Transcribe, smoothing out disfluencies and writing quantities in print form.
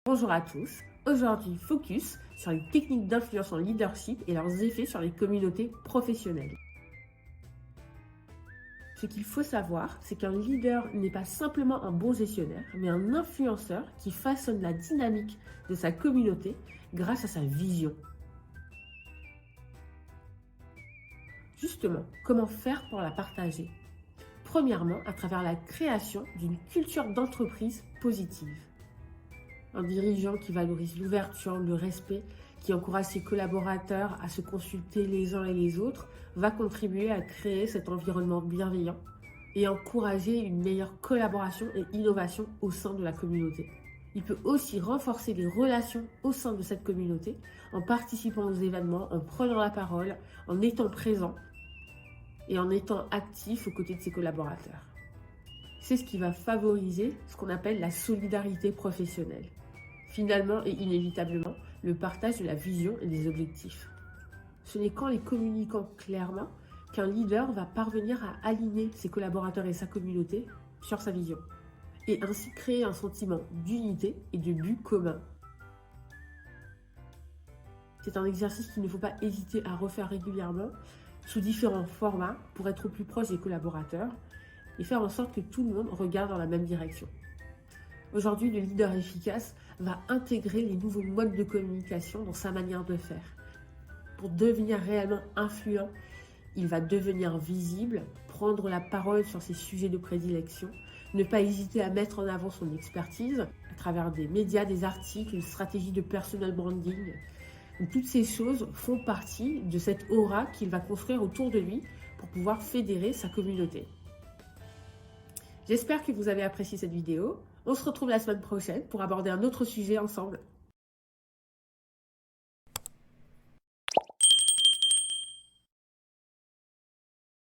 Bonjour à tous, aujourd'hui focus sur les techniques d'influence en leadership et leurs effets sur les communautés professionnelles. Ce qu'il faut savoir, c'est qu'un leader n'est pas simplement un bon gestionnaire, mais un influenceur qui façonne la dynamique de sa communauté grâce à sa vision. Justement, comment faire pour la partager? Premièrement, à travers la création d'une culture d'entreprise positive. Un dirigeant qui valorise l'ouverture, le respect, qui encourage ses collaborateurs à se consulter les uns et les autres, va contribuer à créer cet environnement bienveillant et encourager une meilleure collaboration et innovation au sein de la communauté. Il peut aussi renforcer les relations au sein de cette communauté en participant aux événements, en prenant la parole, en étant présent et en étant actif aux côtés de ses collaborateurs. C'est ce qui va favoriser ce qu'on appelle la solidarité professionnelle. Finalement et inévitablement, le partage de la vision et des objectifs. Ce n'est qu'en les communiquant clairement qu'un leader va parvenir à aligner ses collaborateurs et sa communauté sur sa vision et ainsi créer un sentiment d'unité et de but commun. C'est un exercice qu'il ne faut pas hésiter à refaire régulièrement sous différents formats pour être au plus proche des collaborateurs et faire en sorte que tout le monde regarde dans la même direction. Aujourd'hui, le leader efficace va intégrer les nouveaux modes de communication dans sa manière de faire. Pour devenir réellement influent, il va devenir visible, prendre la parole sur ses sujets de prédilection, ne pas hésiter à mettre en avant son expertise à travers des médias, des articles, une stratégie de personal branding. Donc, toutes ces choses font partie de cette aura qu'il va construire autour de lui pour pouvoir fédérer sa communauté. J'espère que vous avez apprécié cette vidéo. On se retrouve la semaine prochaine pour aborder un autre sujet ensemble.